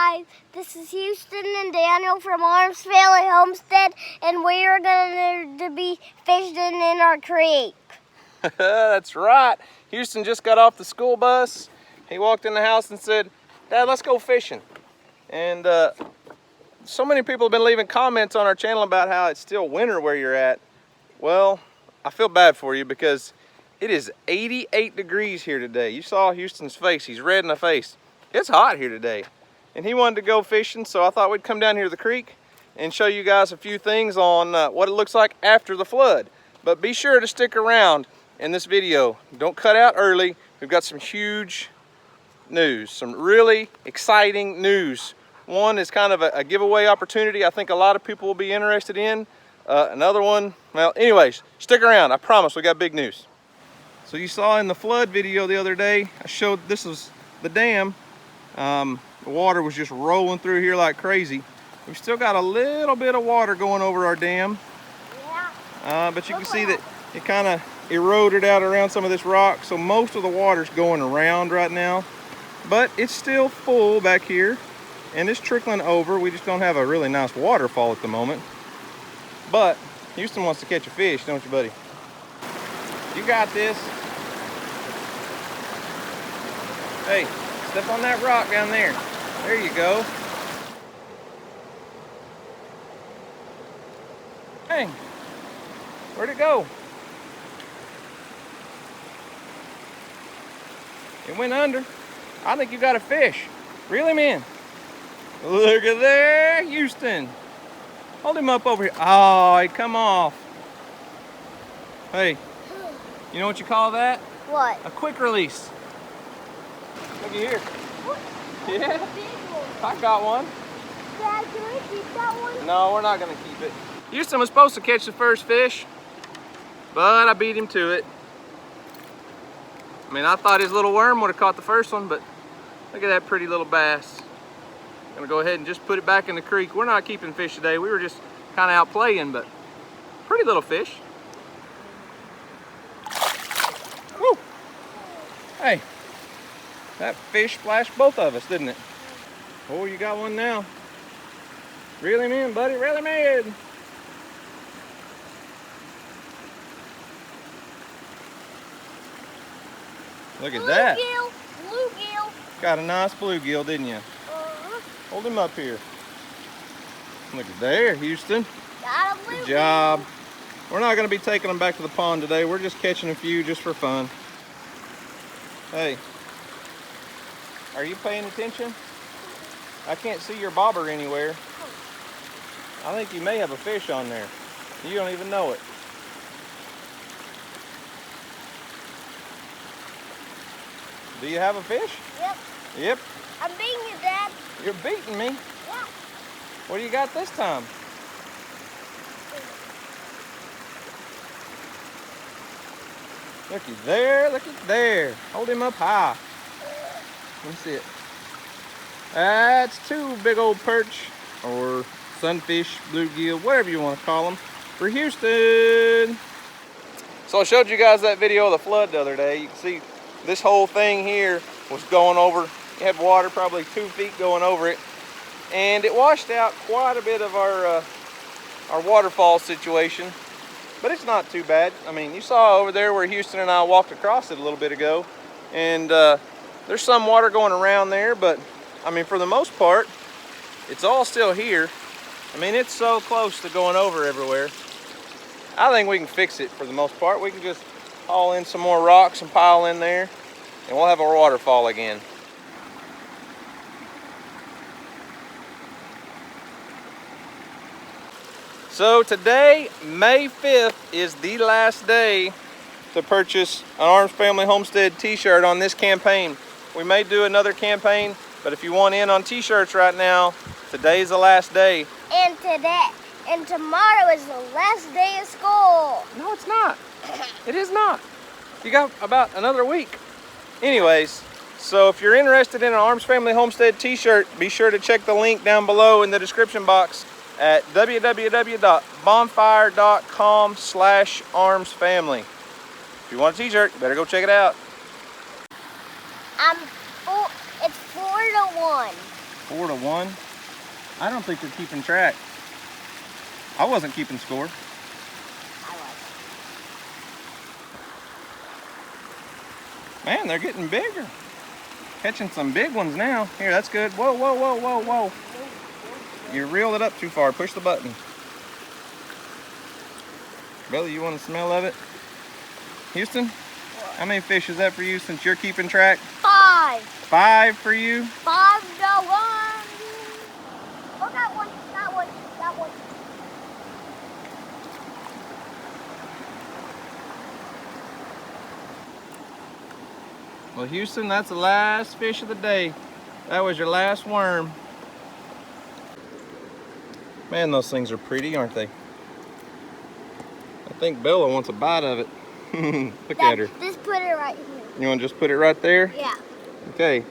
guys, this is Houston and Daniel from Arms Family Homestead, and we are going to be fishing in our creek. That's right. Houston just got off the school bus. He walked in the house and said, "Dad, let's go fishing." And so many people have been leaving comments on our channel about how it's still winter where you're at. Well, I feel bad for you because it is 88 degrees here today. You saw Houston's face. He's red in the face. It's hot here today. And he wanted to go fishing, so I thought we'd come down here to the creek and show you guys a few things on what it looks like after the flood. But be sure to stick around in this video. Don't cut out early. We've got some huge news, some really exciting news. One is kind of a giveaway opportunity I think a lot of people will be interested in. Another one, well, anyways, stick around. I promise we got big news. So you saw in the flood video the other day, I showed this was the dam. The water was just rolling through here like crazy. We've still got a little bit of water going over our dam. Yeah. But you can see that it kind of eroded out around some of this rock, so most of the water's going around right now. But it's still full back here, and it's trickling over. We just don't have a really nice waterfall at the moment. But Houston wants to catch a fish, don't you, buddy? You got this. Hey, step on that rock down there. There you go. Dang. Where'd it go? It went under. I think you got a fish. Reel him in. Look at there, Houston. Hold him up over here. Oh, he come off. Hey, you know what you call that? What? A quick release. Look at here. What? Yeah, I got one. Dad, can we keep that one? No, we're not gonna keep it. Houston was supposed to catch the first fish, but I beat him to it. I mean, I thought his little worm would have caught the first one, but look at that pretty little bass. I'm gonna go ahead and just put it back in the creek. We're not keeping fish today. We were just kind of out playing, but pretty little fish. Woo! Hey, that fish splashed both of us, didn't it? Oh, you got one now. Reel him in, buddy, reel him in. Look at that. Bluegill. Got a nice bluegill, didn't you? Hold him up here. Look at there, Houston. Got a bluegill. Good job. We're not going to be taking them back to the pond today. We're just catching a few just for fun. Hey, are you paying attention? I can't see your bobber anywhere. I think you may have a fish on there. You don't even know it. Do you have a fish? Yep. Yep. I'm beating you, Dad. You're beating me. Yeah. What do you got this time? Looky there, looky there. Hold him up high. Let me see it. That's two big old perch, or sunfish, bluegill, whatever you want to call them, for Houston. So I showed you guys that video of the flood the other day. You can see this whole thing here was going over. It had water probably 2 feet going over it, and it washed out quite a bit of our waterfall situation. But it's not too bad. I mean, you saw over there where Houston and I walked across it a little bit ago, and there's some water going around there, but I mean, for the most part, it's all still here. I mean, it's so close to going over everywhere. I think we can fix it for the most part. We can just haul in some more rocks and pile in there, and we'll have a waterfall again. So today, May 5th, is the last day to purchase an Arms Family Homestead t-shirt on this campaign. We may do another campaign, but if you want in on t-shirts right now, today's the last day. And tomorrow is the last day of school. No, it's not. It is not. You got about another week. Anyways, so if you're interested in an Arms Family Homestead t-shirt, be sure to check the link down below in the description box at www.bonfire.com/armsfamily. If you want a t-shirt, you better go check it out. It's 4-1. 4-1. I don't think they're keeping track. I wasn't keeping score. I was. Man, they're getting bigger. Catching some big ones now. Here, that's good. Whoa, whoa, whoa, whoa, whoa. You reeled it up too far. Push the button. Billy, you want a smell of it? Houston, how many fish is that for you since you're keeping track? 5. 5 for you? 5 to 1. Oh, got one. Got one. Got one. Well, Houston, that's the last fish of the day. That was your last worm. Man, those things are pretty, aren't they? I think Bella wants a bite of it. Look at her. Just put it right here. You want to just put it right there? Yeah. Okay,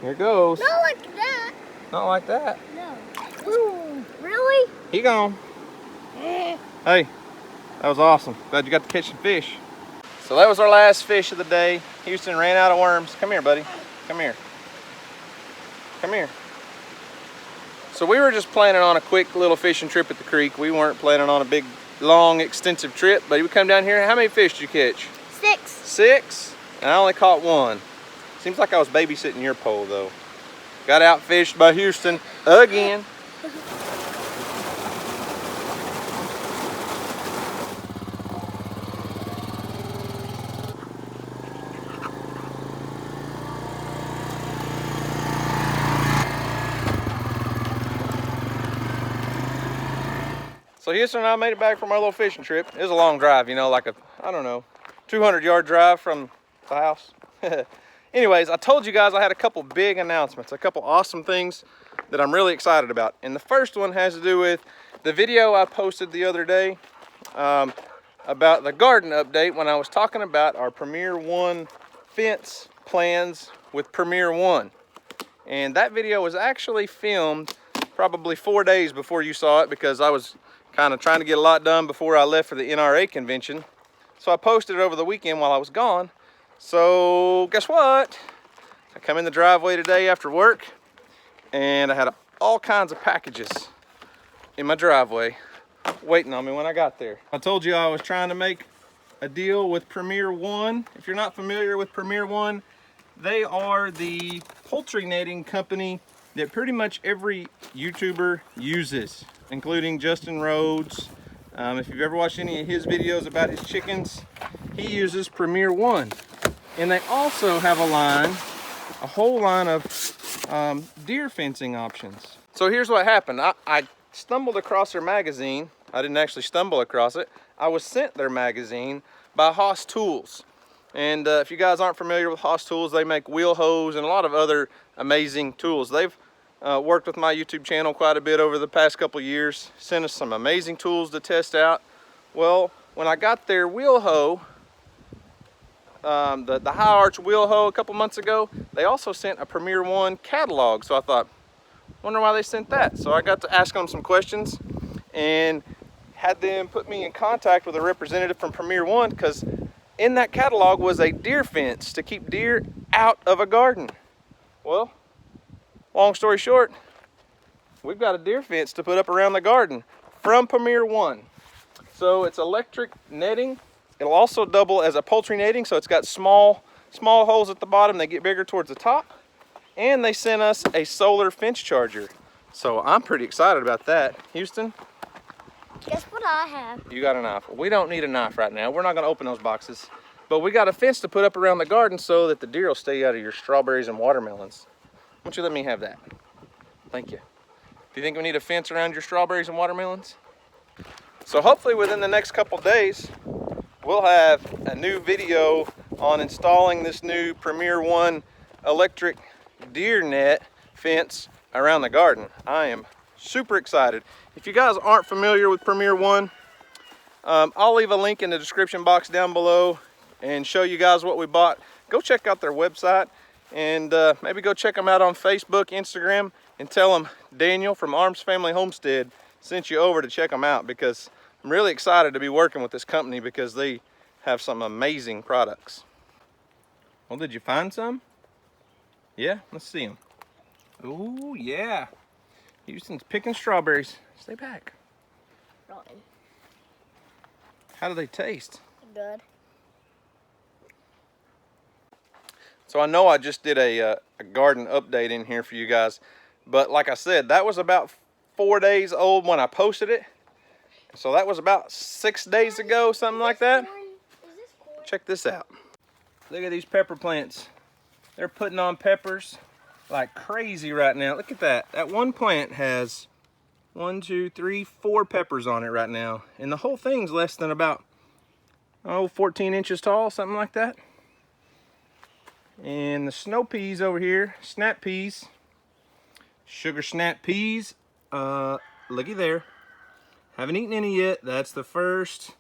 here it goes. Not like that. Not like that. No. Ooh, really? He gone. Hey, that was awesome. Glad you got to catch some fish. So that was our last fish of the day. Houston ran out of worms. Come here, buddy. Come here. Come here. So we were just planning on a quick little fishing trip at the creek. We weren't planning on a big, long, extensive trip, but we come down here. How many fish did you catch? 6. 6? And I only caught 1. Seems like I was babysitting your pole though. Got outfished by Houston again. So Houston and I made it back from our little fishing trip. It was a long drive, you know, like a, I don't know, 200-yard drive from the house. Anyways, I told you guys I had a couple big announcements, a couple awesome things that I'm really excited about. And the first one has to do with the video I posted the other day about the garden update when I was talking about our Premier One fence plans with Premier One. And that video was actually filmed probably 4 days before you saw it because I was kind of trying to get a lot done before I left for the NRA convention. So I posted it over the weekend while I was gone. So guess what? I come in the driveway today after work and I had all kinds of packages in my driveway waiting on me when I got there. I told you I was trying to make a deal with Premier One. If you're not familiar with Premier One, they are the poultry netting company that pretty much every YouTuber uses, including Justin Rhodes. If you've ever watched any of his videos about his chickens, he uses Premier One. And they also have a whole line of deer fencing options. So here's what happened. I stumbled across their magazine. I didn't actually stumble across it. I was sent their magazine by Haas Tools. And if you guys aren't familiar with Haas Tools, they make wheel hose and a lot of other amazing tools. They've worked with my YouTube channel quite a bit over the past couple years, sent us some amazing tools to test out. Well, when I got their wheel hoe, the high arch wheel hoe a couple months ago, they also sent a Premier One catalog. So I thought, wonder why they sent that. So I got to ask them some questions and had them put me in contact with a representative from Premier One, because in that catalog was a deer fence to keep deer out of a garden. Well, long story short, we've got a deer fence to put up around the garden from Premier One. So it's electric netting. It'll also double as a poultry netting, so it's got small holes at the bottom. They get bigger towards the top. And they sent us a solar fence charger. So I'm pretty excited about that. Houston? Guess what I have? You got a knife. We don't need a knife right now. We're not gonna open those boxes. But we got a fence to put up around the garden so that the deer will stay out of your strawberries and watermelons. Why don't you let me have that? Thank you. Do you think we need a fence around your strawberries and watermelons? So hopefully within the next couple days, we'll have a new video on installing this new Premier One electric deer net fence around the garden. I am super excited. If you guys aren't familiar with Premier One, I'll leave a link in the description box down below and show you guys what we bought. Go check out their website and maybe go check them out on Facebook, Instagram, and tell them Daniel from Arms Family Homestead sent you over to check them out, because I'm really excited to be working with this company because they have some amazing products. Well, did you find some? Yeah, let's see them. Oh, yeah. Houston's picking strawberries. Stay back. Rotten. How do they taste? Good. So I know I just did a garden update in here for you guys, but like I said, that was about 4 days old when I posted it. So that was about 6 days ago, something like that. Is this corn? Check this out. Look at these pepper plants. They're putting on peppers like crazy right now. Look at that. That one plant has 1, 2, 3, 4 peppers on it right now. And the whole thing's less than about, 14 inches tall, something like that. And the snow peas over here, snap peas, sugar snap peas, looky there. Haven't eaten any yet. That's the first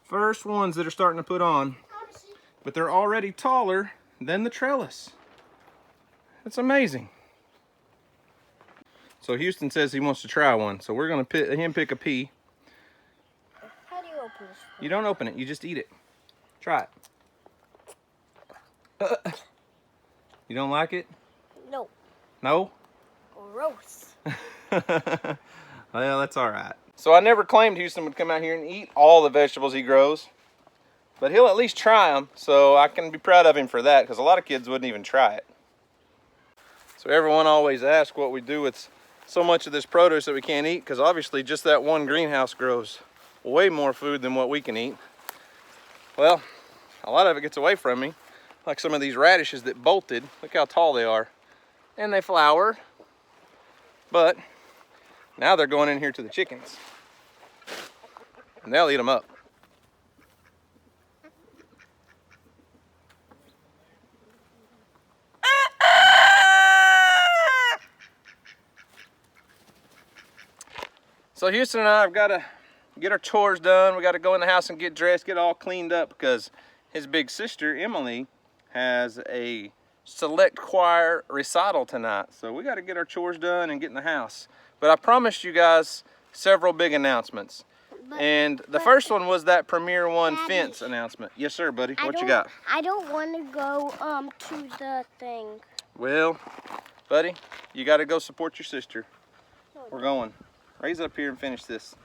ones that are starting to put on. But they're already taller than the trellis. That's amazing. So Houston says he wants to try one. So we're gonna pick a pea. How do you open this? You don't open it, you just eat it. Try it. You don't like it? No. No? Gross. Well, that's all right. So I never claimed Houston would come out here and eat all the vegetables he grows, but he'll at least try them, so I can be proud of him for that, because a lot of kids wouldn't even try it. So everyone always asks what we do with so much of this produce that we can't eat, because obviously just that one greenhouse grows way more food than what we can eat. Well, a lot of it gets away from me, like some of these radishes that bolted. Look how tall they are. And they flowered. But now they're going in here to the chickens. And they'll eat them up. So Houston and I have got to get our chores done. We got to go in the house and get dressed, get all cleaned up, because his big sister, Emily, has a select choir recital tonight. So we got to get our chores done and get in the house. But I promised you guys several big announcements. And the first one was that Premier One Daddy. fence announcement. Yes, sir, buddy. What you got? I don't want to go to the thing. Well, buddy, you got to go support your sister. We're going. Raise it up here and finish this.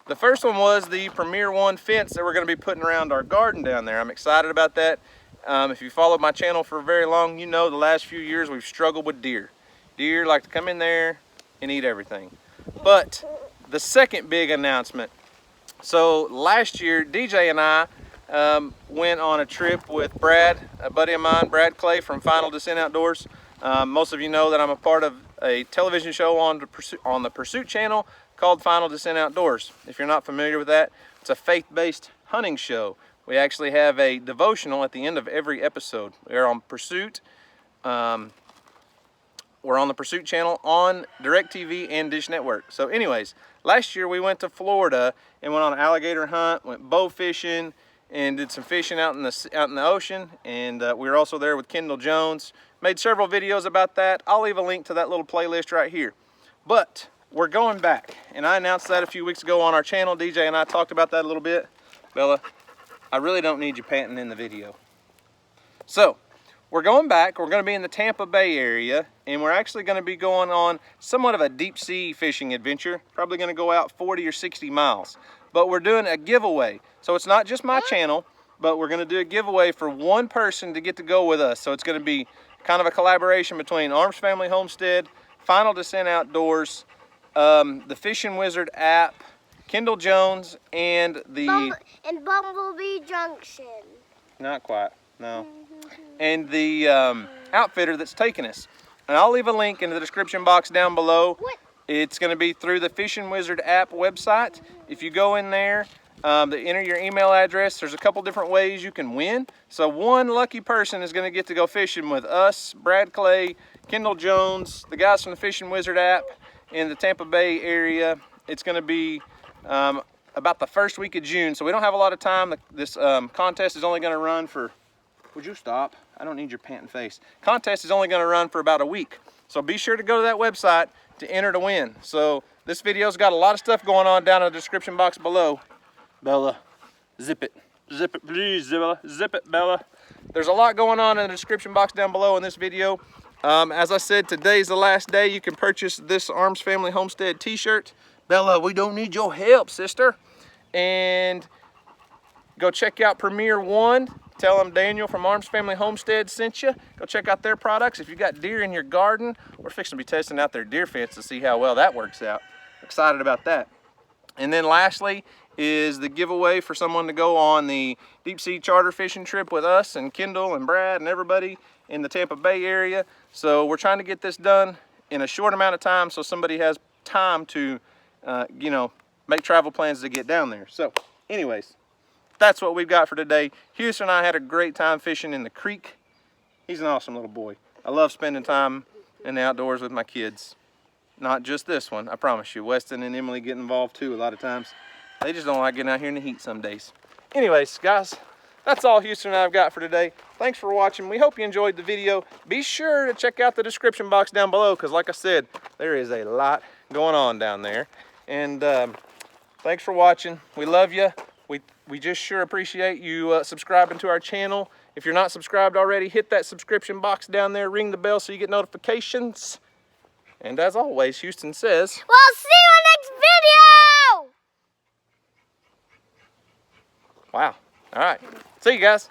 The first one was the Premier One fence that we're going to be putting around our garden down there. I'm excited about that. If you followed my channel for very long, you know the last few years we've struggled with deer. Deer like to come in there and eat everything. But the second big announcement. So last year, DJ and I went on a trip with Brad, a buddy of mine, Brad Clay from Final Descent Outdoors. Most of you know that I'm a part of a television show on the Pursuit channel called Final Descent Outdoors. If you're not familiar with that, it's a faith-based hunting show. We actually have a devotional at the end of every episode. We're on Pursuit. We're on the Pursuit channel on DirecTV and Dish Network. So anyways, last year we went to Florida and went on an alligator hunt, went bow fishing, and did some fishing out in the ocean. And we were also there with Kendall Jones. Made several videos about that. I'll leave a link to that little playlist right here. But we're going back, and I announced that a few weeks ago on our channel. DJ and I talked about that a little bit. Bella, I really don't need you panting in the video. So, we're going back. We're going to be in the Tampa Bay area, and we're actually going to be going on somewhat of a deep sea fishing adventure. Probably going to go out 40 or 60 miles. But we're doing a giveaway. So it's not just my channel, but we're going to do a giveaway for one person to get to go with us. So it's going to be kind of a collaboration between Arms Family Homestead, Final Descent Outdoors, the Fishing Wizard app, Kendall Jones, and the... and Bumblebee Junction. Not quite, no. And the outfitter that's taking us. And I'll leave a link in the description box down below. What? It's going to be through the Fishing Wizard app website. If you go in there, they enter your email address. There's a couple different ways you can win. So one lucky person is going to get to go fishing with us, Brad Clay, Kendall Jones, the guys from the Fishing Wizard app in the Tampa Bay area. It's going to be about the first week of June, so we don't have a lot of time. This contest is only going to run for... Would you stop? I don't need your panting face. Contest is only going to run for about a week. So be sure to go to that website to enter to win. So this video's got a lot of stuff going on down in the description box below. Bella, zip it. Zip it, please, Bella. Zip it, Bella. There's a lot going on in the description box down below in this video. As I said, today's the last day you can purchase this Arms Family Homestead t-shirt. Bella, we don't need your help, sister. And go check out Premier One. Tell them Daniel from Arms Family Homestead sent you. Go check out their products. If you got deer in your garden, we're fixing to be testing out their deer fence to see how well that works out. Excited about that. And then lastly is the giveaway for someone to go on the deep sea charter fishing trip with us and Kendall and Brad and everybody in the Tampa Bay area. So we're trying to get this done in a short amount of time so somebody has time to, make travel plans to get down there. So anyways, that's what we've got for today. Houston and I had a great time fishing in the creek. He's an awesome little boy. I love spending time in the outdoors with my kids. Not just this one, I promise you. Weston and Emily get involved too a lot of times. They just don't like getting out here in the heat some days. Anyways, guys, that's all Houston and I've got for today. Thanks for watching. We hope you enjoyed the video. Be sure to check out the description box down below because like I said, there is a lot going on down there. And thanks for watching. We love you. We just sure appreciate you subscribing to our channel. If you're not subscribed already, hit that subscription box down there, ring the bell so you get notifications. And as always, Houston says, we'll see you next video! Wow. All right. See you guys.